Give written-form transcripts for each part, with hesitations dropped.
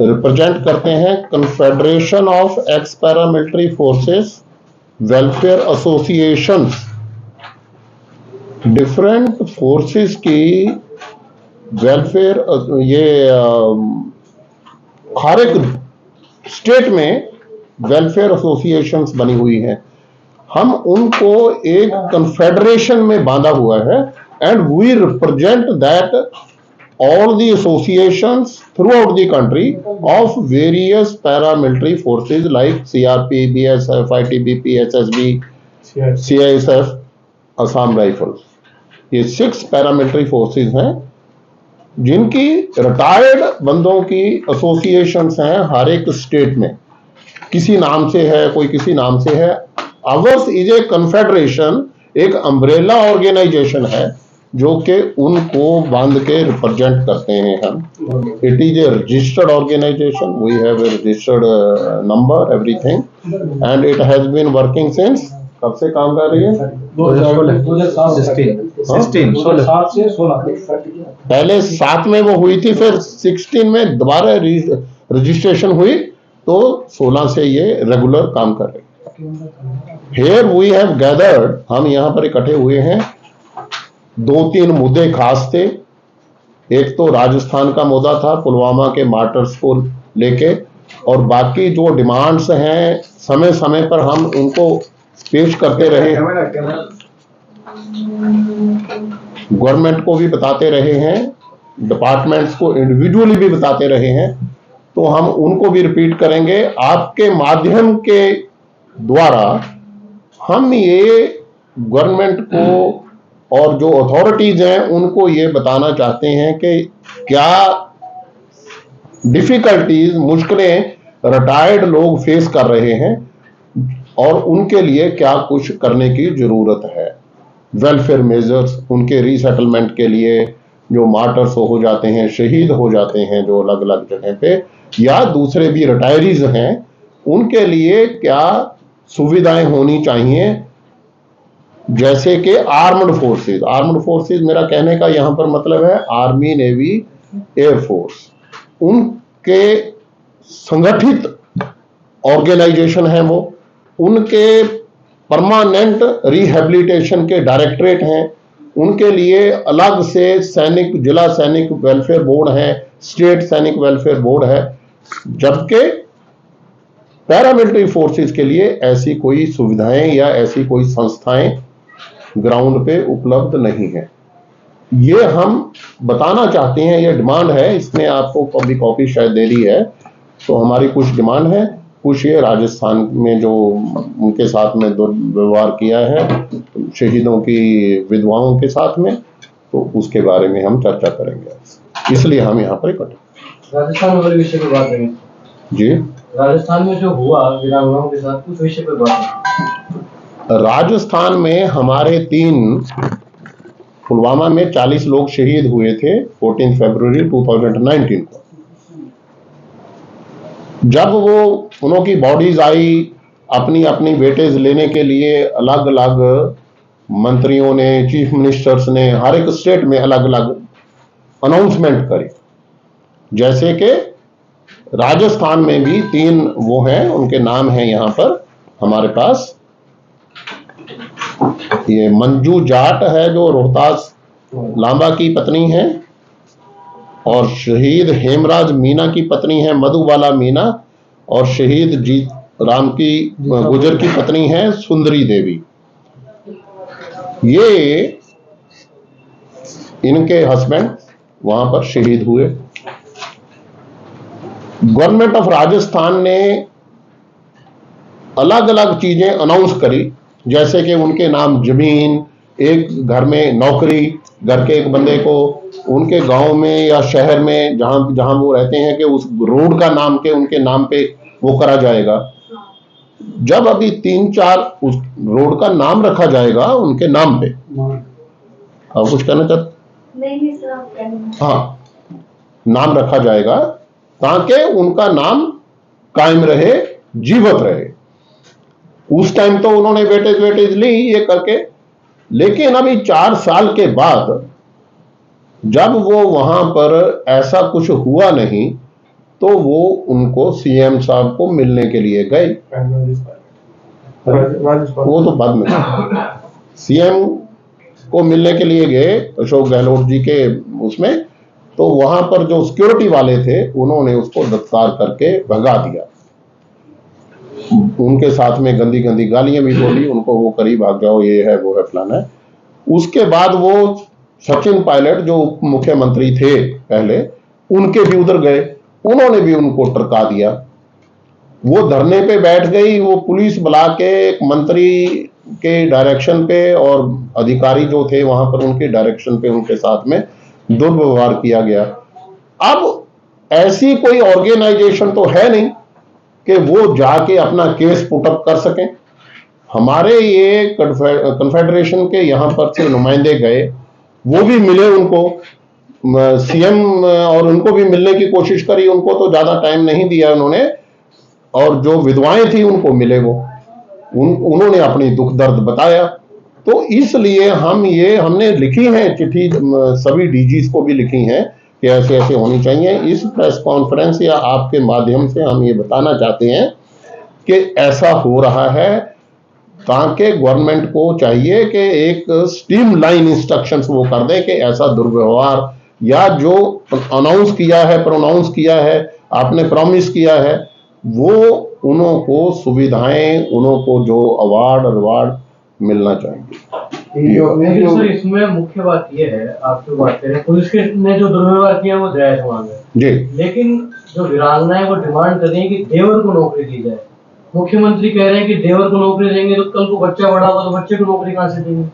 Represent करते हैं confederation of x paramilitary forces welfare associations. Different forces की welfare, ये हर एक स्टेट में वेलफेयर एसोसिएशंस बनी हुई हैं। हम उनको एक कन्फेडरेशन में बांधा हुआ है and we represent that all the associations throughout the country of various paramilitary forces like CRP, BSF, ITBP, SSB, CISF, Assam Rifles। ये 6 पैरामिलिट्री फोर्सेस हैं जिनकी रिटायर्ड बंदों की एसोसिएशंस हैं हर एक स्टेट में। किसी नाम से है, कोई किसी नाम से है। अवर्स इज ए कन्फेडरेशन, एक अम्ब्रेला ऑर्गेनाइजेशन है जो कि उनको बांध के रिप्रेजेंट करते हैं हम। It is a registered organisation, we have a registered number everything and it has been working since, कब से काम कर रही है? 2016 से 16। पहले 7 में वो हुई थी, फिर 16 में दोबारा रजिस्ट्रेशन हुई, तो 16 से ये रेगुलर काम कर रही है। हियर वी हैव गैदर्ड, हम यहाँ पर इकट्ठे हुए हैं। 2-3 मुद्दे खास थे। एक तो राजस्थान का मुद्दा था पुलवामा के मार्टर्स को लेके, और बाकी जो डिमांड्स हैं समय समय पर हम उनको पेश करते रहे, गवर्नमेंट को भी बताते रहे हैं, डिपार्टमेंट्स को इंडिविजुअली भी बताते रहे हैं, तो हम उनको भी रिपीट करेंगे। आपके माध्यम के द्वारा हम ये गवर्नमेंट को और जो अथॉरिटीज हैं उनको ये बताना चाहते हैं कि क्या डिफिकल्टीज, मुश्किलें रिटायर्ड लोग फेस कर रहे हैं और उनके लिए क्या कुछ करने की जरूरत है। वेलफेयर मेजर्स, उनके रीसेटलमेंट के लिए, जो मार्टर्स हो जाते हैं, शहीद हो जाते हैं जो अलग अलग जगह पे, या दूसरे भी रिटायरीज हैं, उनके लिए क्या सुविधाएं होनी चाहिए। जैसे कि आर्म्ड फोर्सेस, आर्म्ड फोर्सेस मेरा कहने का यहां पर मतलब है आर्मी, नेवी, एयरफोर्स, उनके संगठित ऑर्गेनाइजेशन है वो, उनके परमानेंट रिहेबिलिटेशन के डायरेक्टरेट हैं, उनके लिए अलग से सैनिक, जिला सैनिक वेलफेयर बोर्ड है, स्टेट सैनिक वेलफेयर बोर्ड है, जबकि पैरामिलिट्री फोर्सेस के लिए ऐसी कोई सुविधाएं या ऐसी कोई संस्थाएं ग्राउंड पे उपलब्ध नहीं है। ये हम बताना चाहते हैं, ये डिमांड है। इसमें आपको अभी कॉपी शायद दे दी है, तो हमारी कुछ डिमांड है, कुछ ये राजस्थान में जो उनके साथ में दुर्व्यवहार किया है शहीदों की विधवाओं के साथ में, तो उसके बारे में हम चर्चा करेंगे, इसलिए हम यहाँ पर इकट्ठे। राजस्थान वाले विषय पर बात करेंगे जी। राजस्थान में जो हुआ वीरांगनाओं के साथ, उस विषय पर बात करेंगे। राजस्थान में हमारे 3 पुलवामा में 40 लोग शहीद हुए थे 14 फरवरी 2019 को। जब वो उनकी बॉडीज आई अपनी अपनी वेटेज लेने के लिए, अलग अलग मंत्रियों ने, चीफ मिनिस्टर्स ने हर एक स्टेट में अलग अलग अनाउंसमेंट करी। जैसे कि राजस्थान में भी 3 वो हैं, उनके नाम हैं यहाँ पर हमारे पास। ये मंजू जाट है जो रोहतास लांबा की पत्नी है, और शहीद हेमराज मीना की पत्नी है मधुबाला मीना, और शहीद जीत राम की गुजर की पत्नी है सुंदरी देवी। ये इनके हस्बैंड वहां पर शहीद हुए। गवर्नमेंट ऑफ राजस्थान ने अलग अलग चीजें अनाउंस करी, जैसे कि उनके नाम जमीन, एक घर में नौकरी, घर के एक बंदे को उनके गांव में या शहर में जहां जहां वो रहते हैं कि उस रोड का नाम के उनके नाम पे वो करा जाएगा। जब अभी 3-4 उस रोड का नाम रखा जाएगा उनके नाम पे। आप कुछ कहना चाहते? नहीं सर, आप कहना। हाँ, नाम रखा जाएगा ताकि उनका नाम कायम रहे, जीवित रहे। उस टाइम तो उन्होंने वेटेज ली ये करके, लेकिन अभी 4 साल के बाद जब वो वहां पर ऐसा कुछ हुआ नहीं, तो वो उनको सीएम साहब को मिलने के लिए गए। वो तो बाद में सीएम को मिलने के लिए गए अशोक गहलोत जी के उसमें, तो वहां पर जो सिक्योरिटी वाले थे उन्होंने उसको गिरफ्तार करके भगा दिया। उनके साथ में गंदी गंदी गालियां भी बोली उनको, वो करी भाग जाओ, ये है वो है फलाना है। उसके बाद वो सचिन पायलट जो उप मुख्यमंत्री थे पहले, उनके भी उधर गए, उन्होंने भी उनको टरका दिया। वो धरने पे बैठ गई, वो पुलिस बुला के एक मंत्री के डायरेक्शन पे और अधिकारी जो थे वहां पर उनके डायरेक्शन पे उनके साथ में दुर्व्यवहार किया गया। अब ऐसी कोई ऑर्गेनाइजेशन तो है नहीं कि वो जाके अपना केस पुटअप कर सकें। हमारे ये कन्फेडरेशन के यहाँ पर से नुमाइंदे गए, वो भी मिले उनको, सीएम और उनको भी मिलने की कोशिश करी, उनको तो ज्यादा टाइम नहीं दिया उन्होंने, और जो विधवाएं थी उनको मिले वो, उन्होंने अपनी दुख दर्द बताया। तो इसलिए हमने लिखी है चिट्ठी, सभी डीजीज को भी लिखी है कि ऐसे ऐसे होनी चाहिए। इस प्रेस कॉन्फ्रेंस या आपके माध्यम से हम ये बताना चाहते हैं कि ऐसा हो रहा है, ताकि गवर्नमेंट को चाहिए कि एक स्ट्रीमलाइन इंस्ट्रक्शंस वो कर दे कि ऐसा दुर्व्यवहार या जो अनाउंस किया है, प्रोनाउंस किया है, आपने प्रॉमिस किया है, वो उनको सुविधाएं, उनको जो अवार्ड मिलना चाहिए। सर इसमें मुख्य बात यह है, आप जो बात करें पुलिस ने जो दुर्व्यवहार किया वो जायज मांग है जी, लेकिन जो वीरांगना है वो डिमांड कर रही है कि देवर को नौकरी दी जाए। मुख्यमंत्री कह रहे हैं कि देवर को नौकरी देंगे तो कल को बच्चा बड़ा होगा तो बच्चे को नौकरी कहां से देंगे?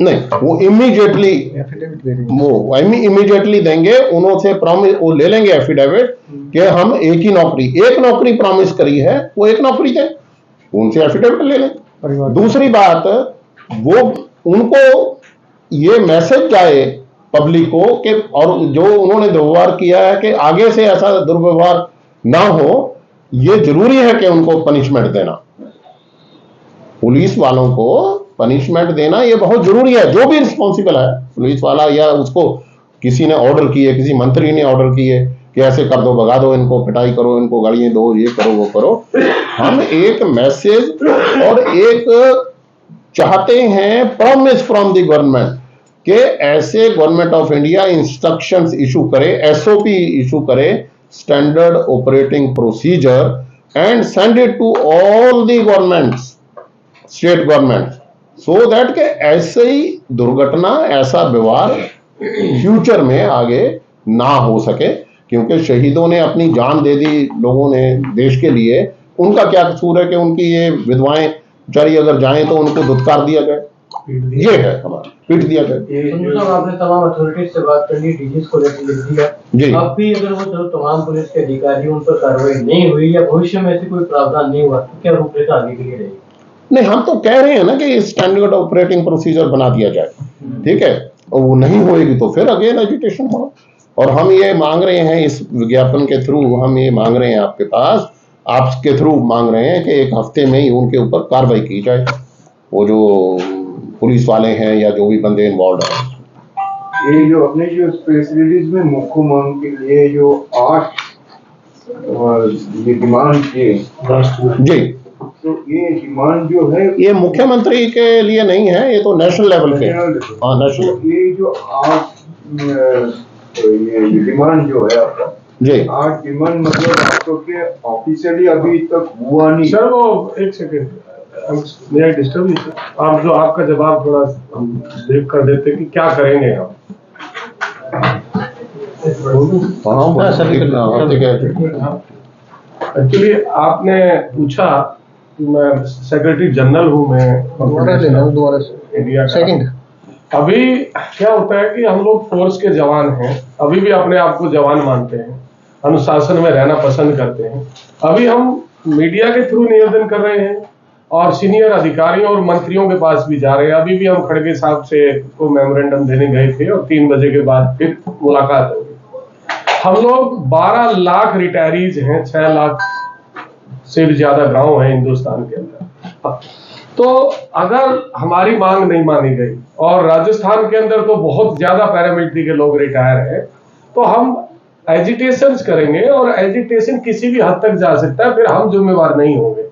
नहीं, वो इमीडिएटली देंगे। उन्होंने प्रॉमिस वो ले लेंगे एफिडेविट कि हम एक नौकरी प्रॉमिस करी है, वो एक नौकरी दें, उनसे एफिडेविट ले लें। दूसरी बात, वो उनको ये मैसेज जाए पब्लिक को कि, और जो उन्होंने दुर्व्यवहार किया है कि आगे से ऐसा दुर्व्यवहार ना हो, ये जरूरी है कि उनको पनिशमेंट देना, पुलिस वालों को पनिशमेंट देना ये बहुत जरूरी है। जो भी रिस्पॉन्सिबल है पुलिस वाला, या उसको किसी ने ऑर्डर किए, किसी मंत्री ने ऑर्डर किए कि ऐसे कर दो, भगा दो इनको, पिटाई करो, इनको गालियां दो, ये करो वो करो, हम एक मैसेज और एक चाहते हैं प्रॉमिस फ्रॉम द गवर्नमेंट कि ऐसे government of India instructions issue करे, एसओपी इशू करे, standard operating procedure, and send it to all the governments, state government, so that के ऐसे ही दुर्घटना, ऐसा व्यवहार फ्यूचर में आगे ना हो सके। क्योंकि शहीदों ने अपनी जान दे दी, लोगों ने देश के लिए, उनका क्या कसूर है कि उनकी ये विधवाएं बेचारी अगर जाएं तो उनको धुतकार दिया जाए, ये है हमारा, पीट दिया जाए। आपने तमाम अथॉरिटीज से बात कर ली, डीजीज को लेकर लिख दिया जी, अब भी अगर वो जो तमाम पुलिस के अधिकारी उन पर कार्रवाई नहीं हुई या भविष्य में ऐसी कोई प्रावधान नहीं हुआ तो क्या रूपरेखा आगे के लिए रहेगी? नहीं, हम तो कह रहे हैं ना कि स्टैंडर्ड ऑपरेटिंग प्रोसीजर बना दिया जाए, ठीक है, और वो नहीं होएगी तो फिर अगेन एजुटेशन हो। और हम ये मांग रहे हैं, इस विज्ञापन के थ्रू हम ये मांग रहे हैं आपके पास, आपके थ्रू मांग रहे हैं कि एक हफ्ते में ही उनके ऊपर कार्रवाई की जाए, वो जो पुलिस वाले हैं या जो भी बंदे इन्वॉल्व हैं। ये जो अपने जो प्रेस रिलीज में मुख्यमंत्री के लिए जो 8 ये डिमांड किए जी, तो ये डिमांड जो है ये मुख्यमंत्री के लिए नहीं है, ये तो नेशनल लेवल पे, हाँ नेशनल। तो ये जो 8 ये डिमांड जो है आपका जी, 8 डिमांड मतलब आपको के ऑफिशियली अभी तक हुआ नहीं सर। वो एक सेकेंड मेरा डिस्टर्ब नहीं, आप जो आपका जवाब थोड़ा हम देख कर देते कि क्या करेंगे हम। एक्चुअली आपने पूछा कि मैं सेक्रेटरी जनरल हूँ, मैं इंडिया का। अभी क्या होता है कि हम लोग फोर्स के जवान हैं, अभी भी अपने आप को जवान मानते हैं, अनुशासन में रहना पसंद करते हैं। अभी हम मीडिया के थ्रू निवेदन कर रहे हैं और सीनियर अधिकारियों और मंत्रियों के पास भी जा रहे हैं। अभी भी हम खड़गे साहब से को मेमोरेंडम देने गए थे और 3 बजे के बाद फिर मुलाकात होगी। हम लोग 12 लाख रिटायरीज हैं, 6 लाख से भी ज्यादा गांव हैं हिंदुस्तान के अंदर। तो अगर हमारी मांग नहीं मानी गई और राजस्थान के अंदर तो बहुत ज्यादा पैरामिलिट्री के लोग रिटायर हैं, तो हम एजिटेशन करेंगे और एजिटेशन किसी भी हद तक जा सकता है, फिर हम जिम्मेवार नहीं होंगे,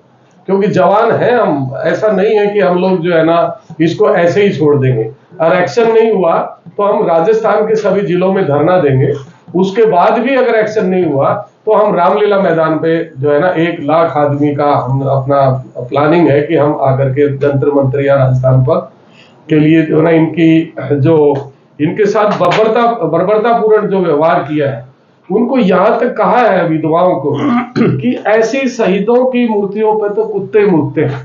क्योंकि जवान हैं हम। ऐसा नहीं है कि हम लोग जो है ना इसको ऐसे ही छोड़ देंगे। और एक्शन नहीं हुआ तो हम राजस्थान के सभी जिलों में धरना देंगे। उसके बाद भी अगर एक्शन नहीं हुआ तो हम रामलीला मैदान पे जो है ना 1 लाख आदमी का हम अपना प्लानिंग है कि हम आकर के जंतर मंतर या राजस्थान पर के लिए जो है ना इनके साथ बर्बरतापूर्ण जो व्यवहार किया है, उनको यहां तक कहा है विधवाओं को कि ऐसी शहीदों की मूर्तियों पर तो कुत्ते मूतते हैं।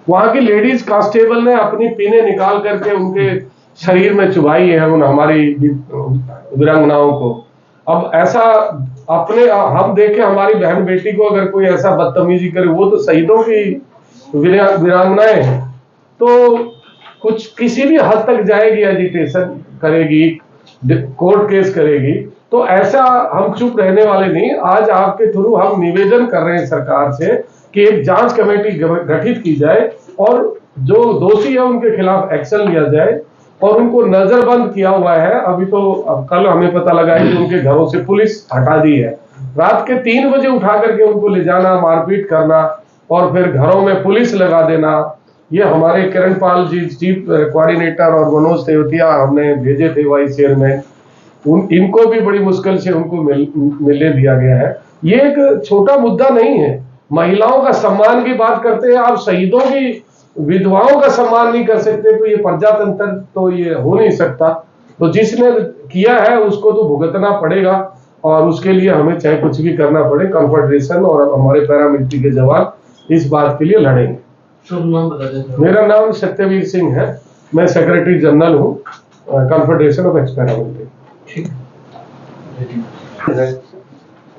वहां की लेडीज कांस्टेबल ने अपनी पीने निकाल करके उनके शरीर में चुभाई है उन हमारी वीरांगनाओं को। अब ऐसा हम देखें हमारी बहन बेटी को अगर कोई ऐसा बदतमीजी करे, वो तो शहीदों की वीरांगनाएं हैं, तो कुछ किसी भी हद तक जाएगी, एजिटेशन करेगी, कोर्ट केस करेगी, तो ऐसा हम चुप रहने वाले नहीं। आज आपके थ्रू हम निवेदन कर रहे हैं सरकार से कि एक जांच कमेटी गठित की जाए और जो दोषी है उनके खिलाफ एक्शन लिया जाए, और उनको नजरबंद किया हुआ है। अभी तो कल हमें पता लगा है कि उनके घरों से पुलिस हटा दी है। रात के 3 बजे उठा करके उनको ले जाना, मारपीट करना और फिर घरों में पुलिस लगा देना। ये हमारे किरणपाल जी चीफ कोऑर्डिनेटर और मनोज तेवतिया हमने भेजे थे वाइस चेयरमैन, इनको भी बड़ी मुश्किल से उनको मिलने दिया गया है। ये एक छोटा मुद्दा नहीं है। महिलाओं का सम्मान की बात करते हैं आप, शहीदों की विधवाओं का सम्मान नहीं कर सकते, तो ये प्रजातंत्र तो ये हो नहीं सकता। तो जिसने किया है उसको तो भुगतना पड़ेगा, और उसके लिए हमें चाहे कुछ भी करना पड़े, कॉन्फेडरेशन और हमारे पैरामिलिट्री के जवान इस बात के लिए लड़ेंगे। शुभ नाम बता दें। मेरा नाम सत्यवीर सिंह है, मैं सेक्रेटरी जनरल हूँ कॉन्फेडरेशन ऑफ एक्स पैरामिलिट्री।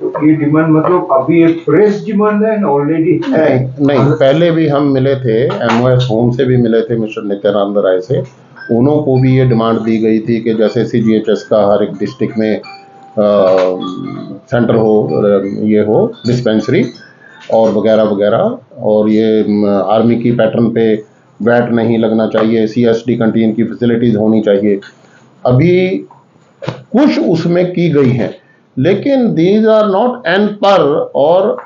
तो ये डिमांड मतलब अभी एक फ्रेश डिमांड है ना ऑलरेडी? नहीं, पहले भी हम मिले थे, एमओएस होम से भी मिले थे मिस्टर नित्यानंद राय से। उनको भी ये डिमांड दी गई थी कि जैसे सीजीएचएस का हर एक डिस्ट्रिक्ट में सेंटर हो, ये हो डिस्पेंसरी और वगैरह वगैरह, और ये आर्मी की पैटर्न पे वैट नहीं लगना चाहिए, सीएसडी कैंटीन की फैसिलिटीज होनी चाहिए। अभी कुछ उसमें की गई हैं, लेकिन these are not on par और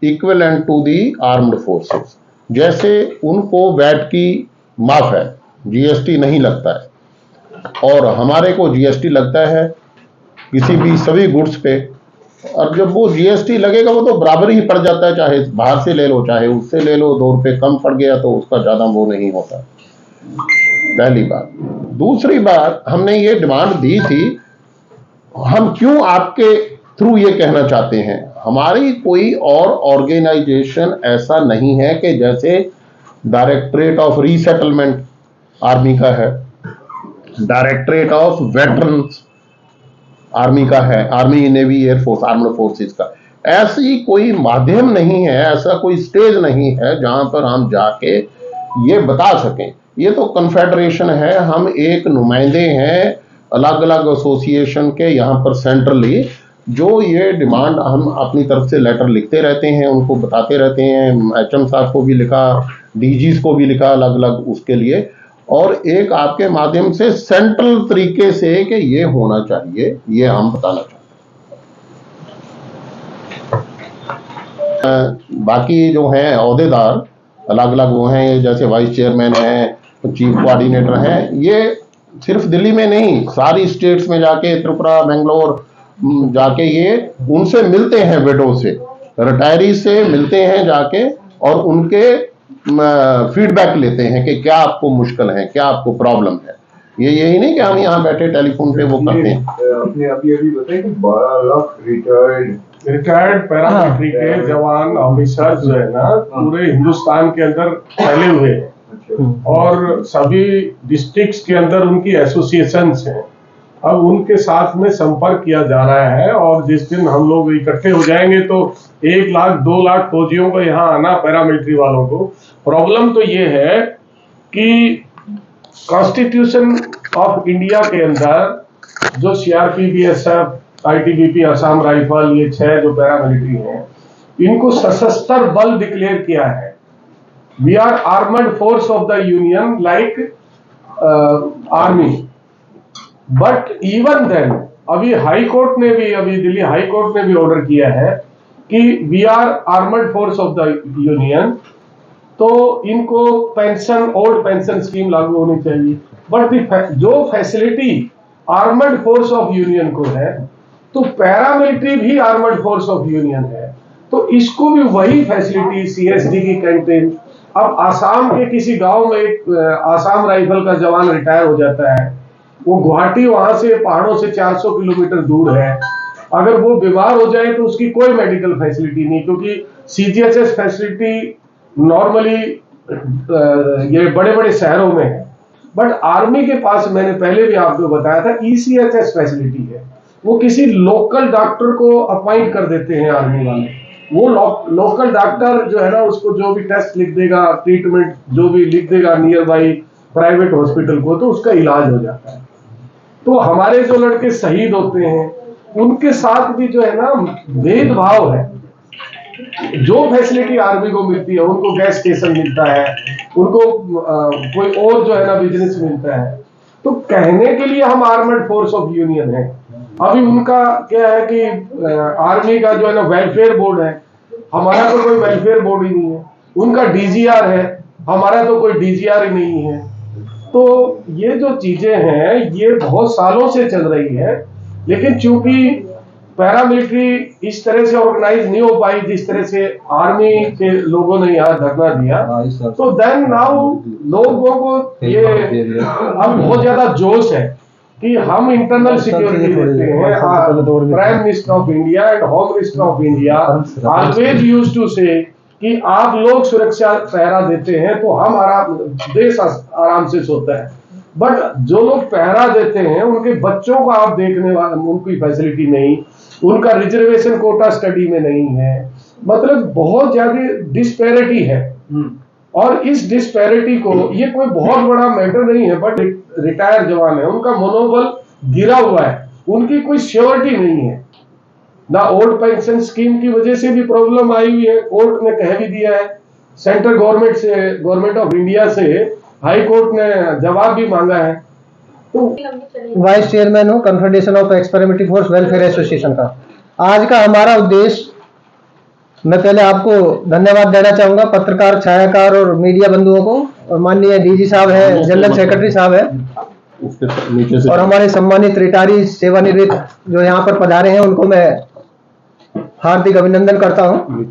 equivalent to the armed forces. जैसे उनको वैट की माफ है, जीएसटी नहीं लगता है, और हमारे को जीएसटी लगता है किसी भी सभी गुड्स पे, और जब वो जीएसटी लगेगा वो तो बराबर ही पड़ जाता है, चाहे बाहर से ले लो चाहे उससे ले लो, 2 रुपये कम पड़ गया तो उसका ज़्यादा वो नहीं होता। पहली बात। दूसरी बात, हमने ये डिमांड दी थी, हम क्यों आपके थ्रू ये कहना चाहते हैं, हमारी कोई और ऑर्गेनाइजेशन ऐसा नहीं है कि जैसे डायरेक्टरेट ऑफ रीसेटलमेंट आर्मी का है, डायरेक्टरेट ऑफ वेटरन्स आर्मी का है, army navy air force armed forces का, ऐसी कोई माध्यम नहीं है, ऐसा कोई स्टेज नहीं है जहां पर हम जाके ये बता सकें। ये तो कन्फेडरेशन है, हम एक नुमाइंदे हैं अलग अलग एसोसिएशन के यहाँ पर सेंट्रली, जो ये डिमांड हम अपनी तरफ से लेटर लिखते रहते हैं, उनको बताते रहते हैं। एचएम साहब को भी लिखा, डीजीज को भी लिखा अलग अलग उसके लिए, और एक आपके माध्यम से सेंट्रल तरीके से कि ये होना चाहिए, ये हम बताना चाहते हैं। बाकी जो हैं ओहदेदार अलग अलग वो हैं, जैसे वाइस चेयरमैन हैं, चीफ कोऑर्डिनेटर हैं, ये सिर्फ दिल्ली में नहीं सारी स्टेट्स में जाके, त्रिपुरा बेंगलोर जाके ये उनसे मिलते हैं, विडो से रिटायरी से मिलते हैं जाके, और उनके फीडबैक लेते हैं कि क्या आपको मुश्किल है, क्या आपको प्रॉब्लम है। ये यही नहीं कि हम यहाँ बैठे टेलीफोन पे वो करते हैं। आपने अभी बताया कि 12 लाख रिटायर्ड पैरामिलिट्री के जवान ऑफिसर जो है ना पूरे हिंदुस्तान के अंदर फैले हुए हैं, और सभी डिस्ट्रिक्ट्स के अंदर उनकी एसोसिएशंस हैं। अब उनके साथ में संपर्क किया जा रहा है, और जिस दिन हम लोग इकट्ठे हो जाएंगे तो 1 लाख 2 लाख फौजियों को यहाँ आना, पैरामिलिट्री वालों को। प्रॉब्लम तो ये है कि कॉन्स्टिट्यूशन ऑफ इंडिया के अंदर जो CRP, BSF, ITBP, Assam rifle, ये 6 जो पैरामिलिट्री हैं, इनको सशस्त्र बल डिक्लेयर किया है। We are armed force of the union like army, but even then अभी हाई कोर्ट ने भी, अभी दिल्ली हाई कोर्ट ने भी ऑर्डर किया है कि we are armed force of the union, तो इनको पेंशन, ओल्ड पेंशन स्कीम लागू होनी चाहिए। बट जो facility armoured force of union को है, तो पैरामिलिट्री भी आर्मर्ड फोर्स ऑफ यूनियन है, तो इसको भी वही फैसिलिटी, सीएसडी की कैंटीन। अब आसाम के किसी गांव में एक आसाम राइफल का जवान रिटायर हो जाता है, वो गुवाहाटी वहां से पहाड़ों से 400 किलोमीटर दूर है, अगर वो बीमार हो जाए तो उसकी कोई मेडिकल फैसिलिटी नहीं, क्योंकि सीजीएचएस फैसिलिटी नॉर्मली ये बड़े बड़े शहरों में है। बट आर्मी के पास, मैंने पहले भी आपको बताया था, ईसीएचएस फैसिलिटी है। वो किसी लोकल डॉक्टर को अपॉइंट कर देते हैं आर्मी वाले, वो लोकल डॉक्टर जो है ना, उसको जो भी टेस्ट लिख देगा, ट्रीटमेंट जो भी लिख देगा नियर बाई प्राइवेट हॉस्पिटल को, तो उसका इलाज हो जाता है। तो हमारे जो लड़के शहीद होते हैं उनके साथ भी जो है ना भेदभाव है। जो फैसिलिटी आर्मी को मिलती है, उनको गैस स्टेशन मिलता है, उनको कोई और जो है ना बिजनेस मिलता है। तो कहने के लिए हम आर्मर्ड फोर्स ऑफ यूनियन है, अभी उनका क्या है कि आर्मी का जो है ना वेलफेयर बोर्ड है, हमारा तो कोई वेलफेयर बोर्ड ही नहीं है। उनका डीजीआर है, हमारा तो कोई डीजीआर ही नहीं है। तो ये जो चीजें हैं ये बहुत सालों से चल रही है, लेकिन चूंकि पैरामिलिट्री इस तरह से ऑर्गेनाइज नहीं हो पाई जिस तरह से आर्मी के लोगों ने यहाँ धरना दिया, तो देन नाउ लोगों को ये अब बहुत ज्यादा जोश है कि हम इंटरनल सिक्योरिटी देते हैं। Prime minister of India and home minister of India always used to say कि आप लोग सुरक्षा पहरा देते हैं तो हम देश आराम से सोता है। बट जो लोग पहरा देते हैं उनके बच्चों को आप देखने वाले, उनकी फैसिलिटी नहीं, उनका रिजर्वेशन कोटा स्टडी में नहीं है, मतलब बहुत ज्यादा डिस्पैरिटी है। और इस डिस्पैरिटी को, ये कोई बहुत बड़ा मैटर नहीं है, बट रिटायर जवान है, उनका मनोबल गिरा हुआ है, उनकी कोई श्योरिटी नहीं है ना। ओल्ड पेंशन स्कीम की वजह से भी प्रॉब्लम आई हुई है, कोर्ट ने कह भी दिया है, सेंट्रल गवर्नमेंट से, गवर्नमेंट ऑफ इंडिया से हाई कोर्ट ने जवाब भी मांगा है। तो वाइस चेयरमैन हूँ confederation of ex paramilitary force welfare association का। आज का हमारा उद्देश्य, मैं पहले आपको धन्यवाद देना चाहूंगा, पत्रकार, छायाकार और मीडिया बंधुओं को, और माननीय डीजी साहब है, जनरल सेक्रेटरी साहब है, और हमारे सम्मानित रिटायरी सेवानिवृत्त जो यहाँ पर पधारे हैं, उनको मैं हार्दिक अभिनंदन करता हूँ।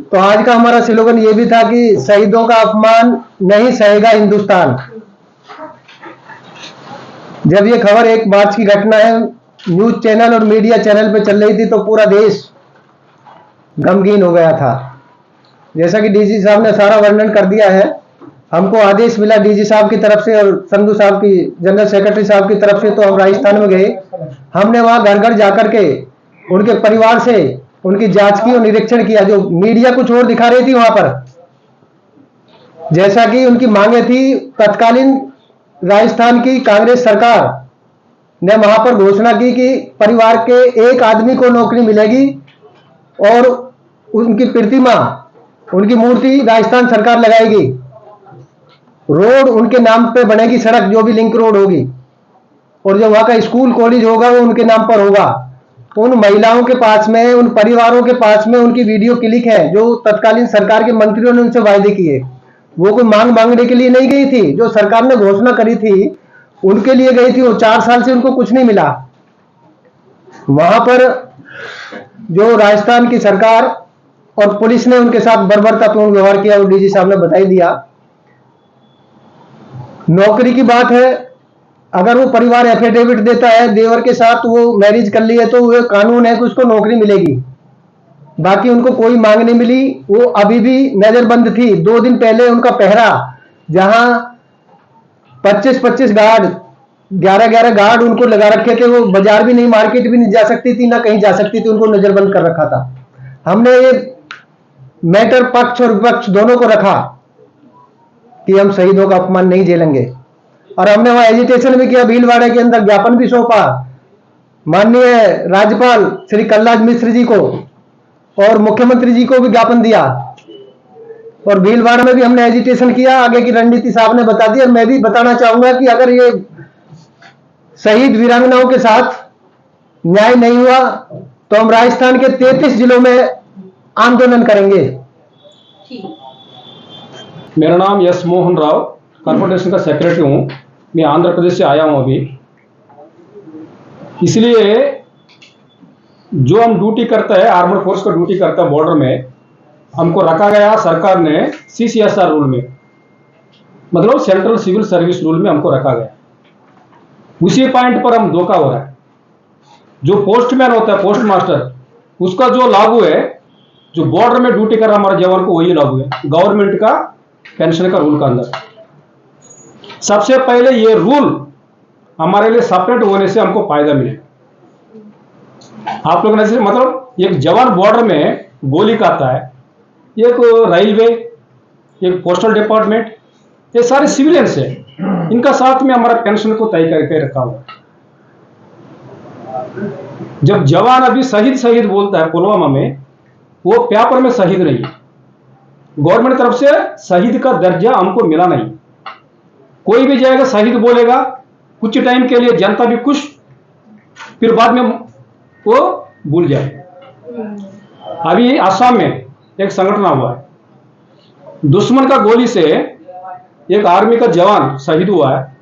तो आज का हमारा स्लोगन ये भी था कि शहीदों का अपमान नहीं सहेगा हिंदुस्तान। जब ये खबर 1 मार्च की घटना है, न्यूज चैनल और मीडिया चैनल पे चल रही थी, तो पूरा देश गमगीन हो गया था। जैसा कि डीजी साहब ने सारा वर्णन कर दिया है, हमको आदेश मिला डीजी साहब की तरफ से और संधू साहब की, जनरल सेक्रेटरी साहब की तरफ से, तो हम राजस्थान में गए। हमने वहां घर घर जाकर के उनके परिवार से उनकी जांच की और निरीक्षण किया। जो मीडिया कुछ और दिखा रही थी वहां पर, जैसा कि उनकी मांगे थी, तत्कालीन राजस्थान की कांग्रेस सरकार ने वहां पर घोषणा की कि परिवार के एक आदमी को नौकरी मिलेगी और उनकी प्रतिमा, उनकी मूर्ति राजस्थान सरकार लगाएगी, रोड उनके नाम पे बनेगी, सड़क जो भी लिंक रोड होगी, और जो वहां का स्कूल कॉलेज होगा वो उनके नाम पर होगा। उन महिलाओं के पास में, उन परिवारों के पास में उनकी वीडियो क्लिक है जो तत्कालीन सरकार के मंत्रियों ने उनसे वायदे किए। वो कोई मांग मांगने के लिए नहीं गई थी, जो सरकार ने घोषणा करी थी उनके लिए गई थी, और 4 साल से उनको कुछ नहीं मिला। वहां पर जो राजस्थान की सरकार और पुलिस ने उनके साथ बर्बरतापूर्ण व्यवहार किया, और डीजी साहब ने बता ही दिया। नौकरी की बात है, अगर वो परिवार एफिडेविट देता है देवर के साथ वो मैरिज कर ली है, तो वो कानून है कि उसको नौकरी मिलेगी। बाकी उनको कोई मांग नहीं मिली, वो अभी भी नजरबंद थी। 2 दिन पहले उनका पहरा, जहां 25-25 गार्ड, 11-11 गार्ड उनको लगा रखे थे, वो बाजार भी नहीं, मार्केट भी नहीं जा सकती थी, ना कहीं जा सकती थी, उनको नजरबंद कर रखा था। हमने ये मैटर पक्ष और विपक्ष दोनों को रखा कि हम शहीदों का अपमान नहीं झेलेंगे, और हमने वहां एजिटेशन भी किया, भीलवाड़ा के अंदर ज्ञापन भी सौंपा माननीय राज्यपाल श्री कलराज मिश्र जी को, और मुख्यमंत्री जी को भी ज्ञापन दिया, और भीलवाड़ा में भी हमने एजिटेशन किया। आगे की रणनीति साहब ने बता दी। और मैं भी बताना चाहूंगा कि अगर ये शहीद वीरांगनाओं के साथ न्याय नहीं हुआ तो हम राजस्थान के 33 जिलों में आंदोलन करेंगे। मेरा नाम एस मोहन राव, कॉर्पोरेशन का सेक्रेटरी हूँ। मैं आंध्र प्रदेश से आया हूँ अभी। इसलिए जो हम ड्यूटी करते हैं, आर्मड फोर्स का ड्यूटी करता है बॉर्डर में, हमको रखा गया सरकार ने CCSR रूल में, मतलब सेंट्रल सिविल सर्विस रूल में हमको रखा गया। उसी पॉइंट पर हम धोखा हो रहा है। जो पोस्टमैन होता है, पोस्ट मास्टर, उसका जो लागू है, जो बॉर्डर में ड्यूटी कर रहा हमारे जवान को वही लागू है, गवर्नमेंट का पेंशन का रूल का अंदर। सबसे पहले ये रूल हमारे लिए सेपरेट होने से हमको फायदा मिले। आप लोगों ने से मतलब एक जवान बॉर्डर में गोली खाता है, एक रेलवे, एक पोस्टल डिपार्टमेंट, ये सारे सिविलियंस है, इनका साथ में हमारा पेंशन को तय करके रखा हुआ है। जब जवान अभी शहीद बोलता है पुलवामा में, वो पेपर में शहीद नहीं है, गवर्नमेंट तरफ से शहीद का दर्जा हमको मिला नहीं। कोई भी जाएगा शहीद बोलेगा, कुछ टाइम के लिए जनता भी खुश, फिर बाद में वो भूल जाए। अभी असम में एक संगठन हुआ है, दुश्मन का गोली से एक आर्मी का जवान शहीद हुआ है,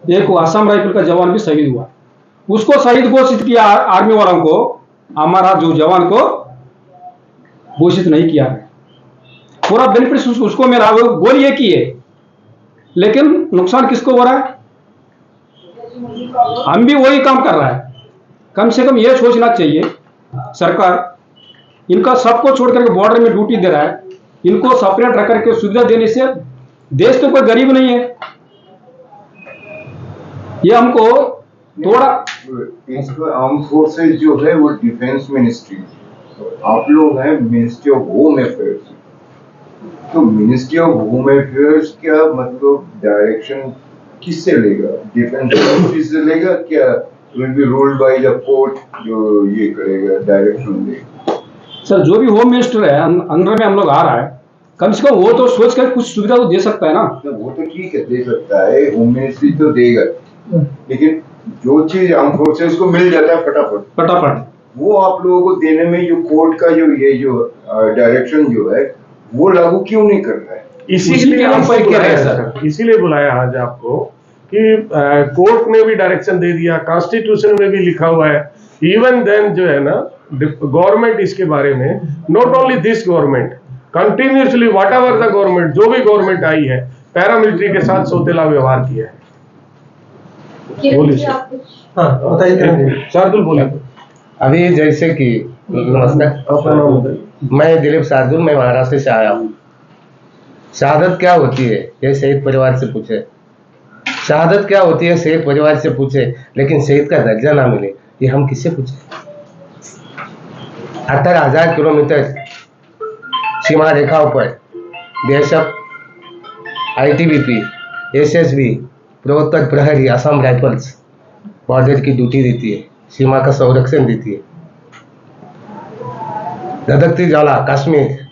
एक असम राइफल का जवान भी शहीद हुआ। उसको शहीद घोषित किया आर्मी वालों को, हमारा जो जवान को घोषित नहीं किया है। पूरा बेनिफिट उसको मिला, वो गोली एक ही है, लेकिन नुकसान किसको हो रहा है? हम भी वही काम कर रहा है। कम से कम ये सोचना चाहिए सरकार, इनका सबको छोड़ करके बॉर्डर में ड्यूटी दे रहा है, इनको सेपरेट रख करके सुविधा देने से देश तो कोई गरीब नहीं है। ये हमको थोड़ा आर्म फोर्सेज जो है वो डिफेंस मिनिस्ट्री, आप लोग हैं मिनिस्ट्री ऑफ होम अफेयर्स। तो मिनिस्ट्री ऑफ होम अफेयर्स क्या मतलब डायरेक्शन किससे लेगा? डिफेंस मिनिस्ट्री से लेगा क्या? Will be ruled by the court जो ये करेगा, डायरेक्शन देगा? सर, जो भी होम मिनिस्टर है अंडर में हम लोग आ रहा है, कम से कम वो तो सोच कर कुछ सुविधा तो दे सकता है ना। वो तो ठीक है, दे सकता है, होम मिनिस्ट्री तो देगा, लेकिन जो चीज आर्म फोर्सेस को मिल जाता है फटाफट, वो आप लोगों को देने में जो कोर्ट का जो ये जो डायरेक्शन जो है वो लागू क्यों नहीं कर रहा है? इसीलिए बुलाया आज आपको कि कोर्ट ने भी डायरेक्शन दे दिया, कॉन्स्टिट्यूशन में भी लिखा हुआ है। इवन देन जो है ना, गवर्नमेंट इसके बारे में, not only this government, continuously what ever the government, जो भी गवर्नमेंट आई है, पैरामिलिट्री के साथ सौतेला व्यवहार किया है। बोलिए। हाँ बताइए। शार्दुल बोलिए। अभी जैसे कि नमस्कार, मैं दिलीप शार्दुल, मैं महाराष्ट्र से आया हूँ। शहादत क्या होती है ये शहीद परिवार से पूछे, शहादत क्या होती है शहीद परिवार से पूछे, लेकिन शहीद का दर्जा ना मिले ये हम किससे पूछे? 18,000 किलोमीटर सीमा रेखाओं पर बीएसएफ, ITBP, SSB, पूर्वोत्तर प्रहरी, असम राइफल्स बॉर्डर की ड्यूटी देती है, सीमा का संरक्षण देती है। धधकती ज्वाला कश्मीर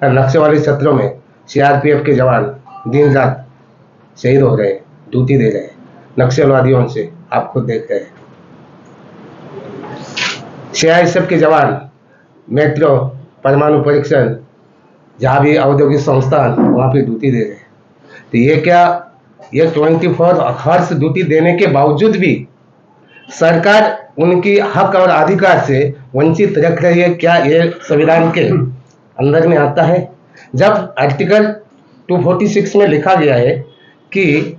और नक्शे वाले क्षेत्रों में CRPF के जवान दिन रात शहीद हो रहे, ड्यूटी दे रहे, नक्सलवादियों से आप खुद देख रहे हैं। CISF के जवान मेट्रो, परमाणु परीक्षण, जहाँ भी औद्योगिक संस्थान, वहाँ पे ड्यूटी दे रहे हैं। तो ये क्या, ये 24 आवर्स ड्यूटी देने के बावजूद भी सरकार उनकी हक और अधिकार से वंचित रख रही है? क्या ये संविधान के अंदर में आता है? जब आर्टिकल 246 में लिखा गया है कि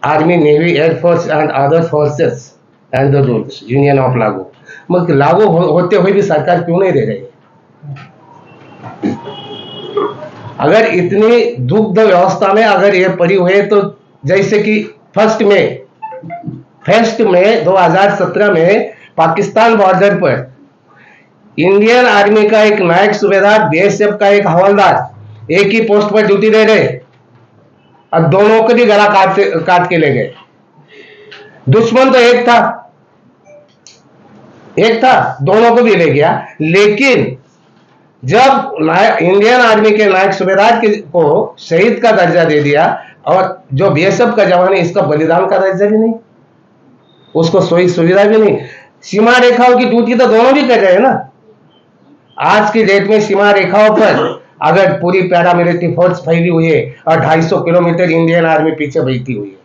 army, navy, air force and other forces and the rules union of लागू, मगर लागू होते हुए भी सरकार क्यों नहीं दे रही है? अगर इतनी दुग्ध व्यवस्था में अगर ये पड़ी हुई है, तो जैसे कि फर्स्ट में 2017 में पाकिस्तान बॉर्डर पर इंडियन आर्मी का एक नायक सूबेदार, BSF का एक हवलदार एक ही पोस्ट पर ड्यूटी दे रहे और दोनों को भी गला काट के ले गए। दुश्मन तो एक था, दोनों को भी ले गया। लेकिन जब इंडियन आर्मी के नायक सूबेदार को शहीद का दर्जा दे दिया, और जो BSF का जवान है इसका बलिदान का दर्जा भी नहीं, उसको सोई सुविधा भी नहीं। सीमा रेखाओं की ड्यूटी तो दोनों भी कर रहे हैं ना। आज की डेट में सीमा रेखाओं पर अगर पूरी पैरामिलिट्री फोर्स फैली हुई है और 250 किलोमीटर इंडियन आर्मी पीछे बैठी हुई है,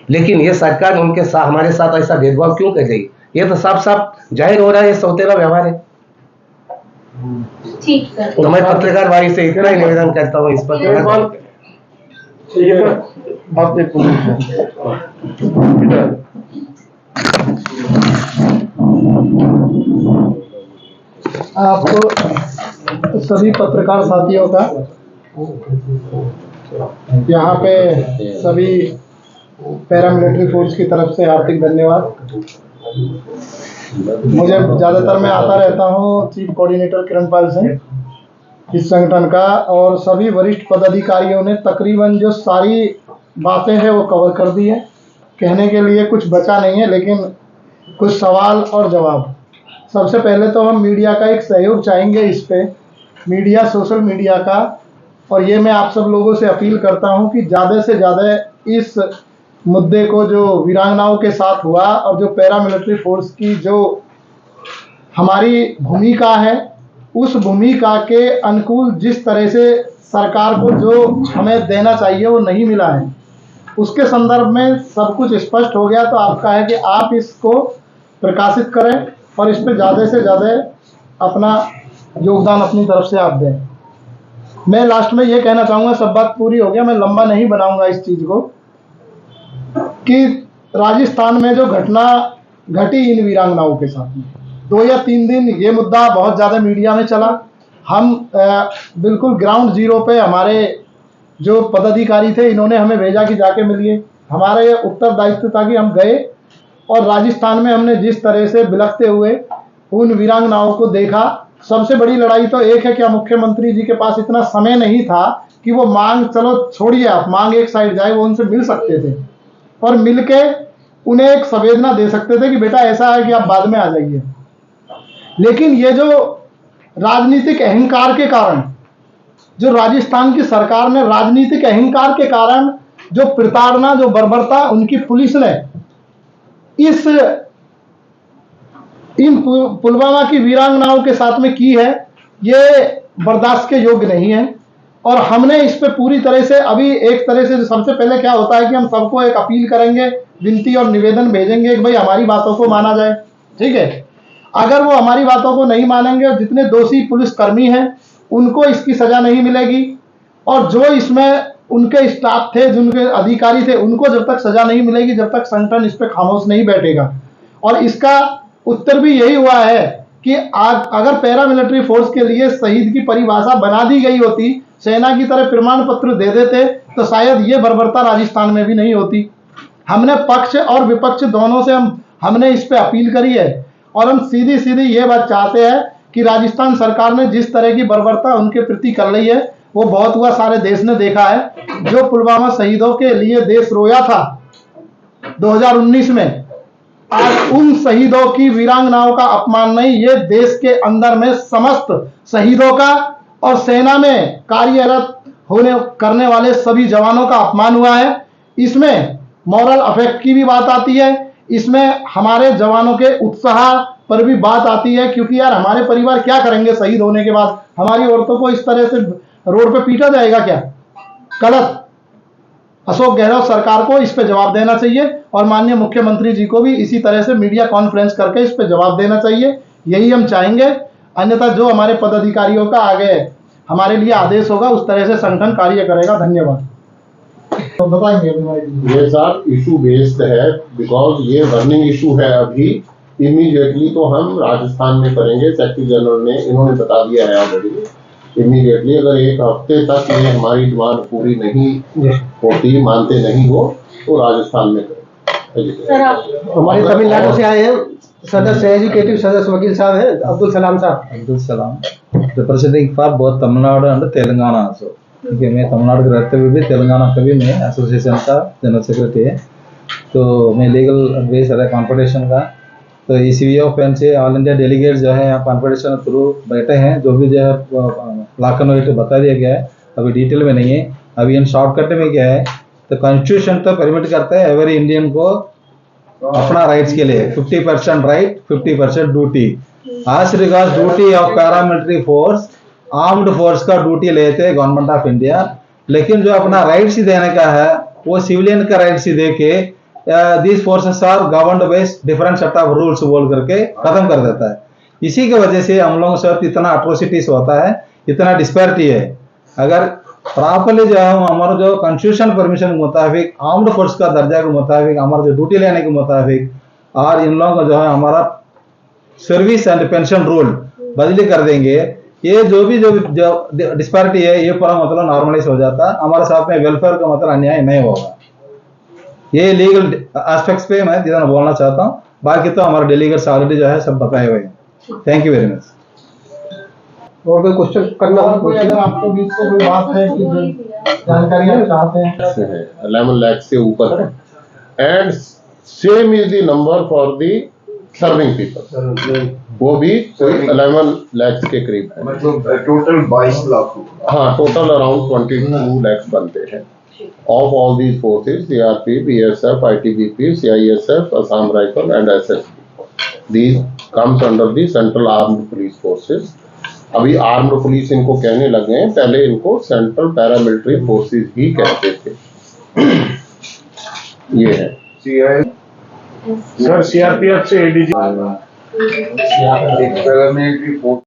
लेकिन ये सरकार उनके साथ, हमारे साथ ऐसा भेदभाव क्यों कर रही है? ये तो साफ साफ जाहिर हो रहा है, ये सौतेला व्यवहार है। ठीक सर। तो मैं पत्रकार भाई से इतना ही निवेदन करता हूँ इस पर। आपको सभी पत्रकार साथियों का यहाँ पे सभी पैरामिलिट्री फोर्स की तरफ से हार्दिक धन्यवाद। मुझे ज़्यादातर मैं आता रहता हूँ चीफ कोऑर्डिनेटर किरणपाल सिंह इस संगठन का, और सभी वरिष्ठ पदाधिकारियों ने तकरीबन जो सारी बातें हैं वो कवर कर दी है। कहने के लिए कुछ बचा नहीं है, लेकिन कुछ सवाल और जवाब। सबसे पहले तो हम मीडिया का एक सहयोग चाहेंगे इस पे, मीडिया, सोशल मीडिया का, और ये मैं आप सब लोगों से अपील करता हूँ कि ज़्यादा से ज़्यादा इस मुद्दे को, जो वीरांगनाओं के साथ हुआ और जो पैरामिलिट्री फोर्स की जो हमारी भूमिका है, उस भूमिका के अनुकूल जिस तरह से सरकार को जो हमें देना चाहिए वो नहीं मिला है, उसके संदर्भ में सब कुछ स्पष्ट हो गया। तो आपका है कि आप इसको प्रकाशित करें और इस पर ज़्यादा से ज़्यादा अपना योगदान अपनी तरफ से आप दें। मैं लास्ट में ये कहना चाहूँगा, सब बात पूरी हो गया, मैं लंबा नहीं बनाऊँगा इस चीज़ को, कि राजस्थान में जो घटना घटी इन वीरांगनाओं के साथ में 2 या 3 दिन ये मुद्दा बहुत ज़्यादा मीडिया में चला। हम बिल्कुल ग्राउंड जीरो पे, हमारे जो पदाधिकारी थे इन्होंने हमें भेजा कि जाके मिलिए। हमारा ये उत्तरदायित्व था कि हम गए और राजस्थान में हमने जिस तरह से बिलखते हुए उन वीरांगनाओं को देखा। सबसे बड़ी लड़ाई तो एक है, क्या मुख्यमंत्री जी के पास इतना समय नहीं था कि वो मांग, चलो छोड़िए आप, मांग एक साइड जाए, वो उनसे मिल सकते थे और मिलके उन्हें एक संवेदना दे सकते थे कि बेटा ऐसा है कि आप बाद में आ जाइए। लेकिन ये जो राजनीतिक अहंकार के कारण, जो राजस्थान की सरकार ने राजनीतिक अहंकार के कारण जो प्रताड़ना, जो बर्बरता उनकी पुलिस ने इन पुलवामा की वीरांगनाओं के साथ में की है, ये बर्दाश्त के योग्य नहीं है। और हमने इस पे पूरी तरह से, अभी एक तरह से सबसे पहले क्या होता है कि हम सबको एक अपील करेंगे, विनती और निवेदन भेजेंगे कि भाई हमारी बातों को माना जाए, ठीक है। अगर वो हमारी बातों को नहीं मानेंगे और जितने दोषी पुलिसकर्मी हैं उनको इसकी सजा नहीं मिलेगी, और जो इसमें उनके स्टाफ थे, जिनके अधिकारी थे, उनको जब तक सजा नहीं मिलेगी, जब तक संगठन इस पर खामोश नहीं बैठेगा। और इसका उत्तर भी यही हुआ है कि अगर पैरामिलिट्री फोर्स के लिए शहीद की परिभाषा बना दी गई होती, सेना की तरह प्रमाण पत्र दे देते, तो शायद ये बर्बरता राजस्थान में भी नहीं होती। हमने पक्ष और विपक्ष दोनों से हमने इस पे अपील करी है, और हम सीधी सीधी ये बात चाहते हैं कि राजस्थान सरकार ने जिस तरह की बर्बरता उनके प्रति कर ली है वो बहुत हुआ, सारे देश ने देखा है। जो पुलवामा शहीदों के लिए देश रोया था 2019 में, आज उन शहीदों की, वीरांगनाओं का अपमान नहीं, ये देश के अंदर में समस्त शहीदों का और सेना में कार्यरत करने वाले सभी जवानों का अपमान हुआ है। इसमें मॉरल अफेक्ट की भी बात आती है, इसमें हमारे जवानों के उत्साह पर भी बात आती है, क्योंकि यार हमारे परिवार क्या करेंगे शहीद होने के बाद? हमारी औरतों को इस तरह से रोड पे पीटा जाएगा क्या? गलत। अशोक गहलोत सरकार को इस पे जवाब देना चाहिए, और माननीय मुख्यमंत्री जी को भी इसी तरह से मीडिया कॉन्फ्रेंस करके इस पे जवाब देना चाहिए। यही हम चाहेंगे, अन्यथा जो हमारे पदाधिकारियों का आगे हमारे लिए आदेश होगा उस तरह से संगठन कार्य करेगा। धन्यवाद। तो बताएंगे ये सर इशू बेस्ड है, बिकॉज ये बर्निंग इशू है अभी। इमीडिएटली तो हम राजस्थान में करेंगे, सेक्रेटरी जनरल ने इन्होंने बता दिया है ऑलरेडी। इमीडिएटली अगर 1 हफ्ते तक ये हमारी डिमांड पूरी नहीं होती, मानते नहीं हो, तो राजस्थान में करेंगे। हमारे तमिलनाडु से आए हैं सदस्य, एजुकेटिव सदस्य वकील साहब हैं, अब्दुल सलाम साहब। Abdul Salam, representing for both Tamil Nadu and Telangana also. ठीक है, मैं तमिलनाडु के रहते हुए भी तेलंगाना का भी मैं एसोसिएशन का जनरल सेक्रेटरी है, तो मैं लीगल एडवाइस है कॉन्फेडरेशन का। तो ECV ऑफ एन से ऑल इंडिया डेलीगेट जो है यहाँ कॉन्फेडरेशन थ्रू बैठे हैं, जो भी जो है ब्लैक एंड व्हाइट बता दिया गया है, अभी डिटेल में नहीं है। अभी इन शॉर्टकट में क्या है, तो कॉन्स्टिट्यूशन तो परमिट करता है एवरी इंडियन को अपना राइट्स के लिए 50% right 50% duty. As regards duty of paramilitary force, armed force का ड्यूटी लेते हैं गवर्नमेंट ऑफ इंडिया, लेकिन जो अपना राइट्स ही देने का है वो सिविलियन का राइट्स ही दे के these forces are governed by different set of rules बोल करके खत्म कर देता है। इसी की वजह से हम लोगों के साथ इतना अट्रोसिटीज होता है, इतना डिस्पैरिटी है। अगर प्रॉपरली जो है हमारा जो कॉन्स्टिट्यूशन परमिशन के मुताबिक, आर्म्ड फोर्स का दर्जा के मुताबिक, हमारा जो ड्यूटी लेने के मुताबिक और इन लोगों का जो है हमारा सर्विस एंड पेंशन रूल बदली कर देंगे, ये जो डिस्पैरिटी है ये पूरा मतलब नॉर्मलाइज हो जाता। हमारे साथ में वेलफेयर का मतलब अन्याय नहीं होगा। ये लीगल एस्पेक्ट्स पे मैं जितना बोलना चाहता हूँ, बाकी तो हमारे डेलीगेट्स ऑलरेडी जो है सब बताए हुए हैं। Thank you very much. और कोई क्वेश्चन करना हो, कोई अगर आपको बीच से कोई बात है कि जानकारी आप चाहते हैं। 11 लाख से ऊपर है and same is the number for the serving people, वो भी कोई 11 लाख के करीब है। मतलब टोटल 22 लाख। हाँ, टोटल अराउंड 22 लाख बनते हैं। Of all these forces, CRP, BSF, ITBP, CISF, Assam Rifle and SSB, these comes under the Central Armed Police Forces। अभी आर्म्ड पुलिस इनको कहने लगे हैं, पहले इनको सेंट्रल पैरामिलिट्री फोर्सेस ही कहते थे। ये है सर CRPF से ADG एक पैरामिलिट्री फोर्स